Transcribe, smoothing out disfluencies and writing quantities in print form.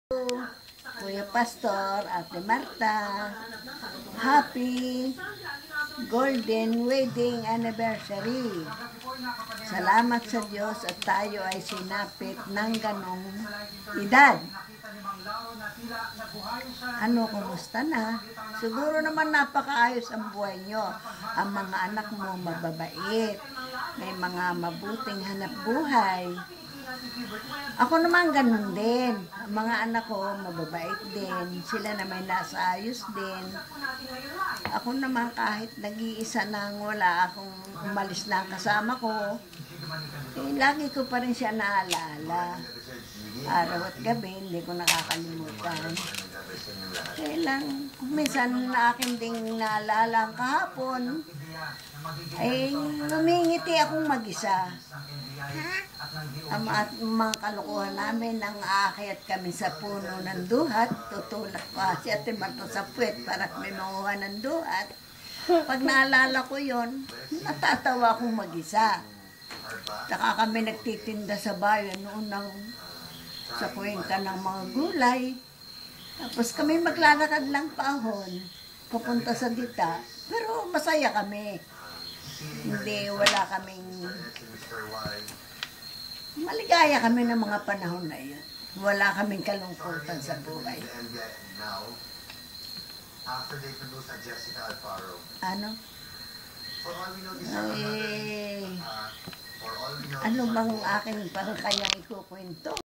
Kuya Pastor, Ate Marta, happy golden wedding anniversary. Salamat sa Diyos at tayo ay sinapit ng ganong edad. Ano, kumusta na? Siguro naman napakaayos ang buhay nyo. Ang mga anak mo mababait. May mga mabuting hanap buhay. Ako naman ganun din. Ang mga anak ko mababait din. Sila na may nasa ayos din. Ako naman kahit nag-iisa nang wala akong umalis na kasama ko, lagi ko pa rin siya naalala. Araw at gabi, hindi ko nakakalimutan. Kaya lang, minsan na akin ding naalala ang kahapon, ay lumingiti akong mag-isa. Ang mga kalukuhan namin, nang aakyat kami sa puno ng duhat, tutulak pa si Ate Marta sa puwet para may manguha ng duhat. Pag naalala ko yon, natatawa akong mag-isa. Saka kami nagtitinda sa bayan noon sa kuwengka ng mga gulay. Tapos kami maglalakad lang paahon, papunta sa Dita. Pero masaya kami. Hindi, wala kaming... Maligaya kami ng mga panahon na yun. Wala kaming kalungkutan sa buhay. Ano? Ano bang aking parang kayang ikukwento?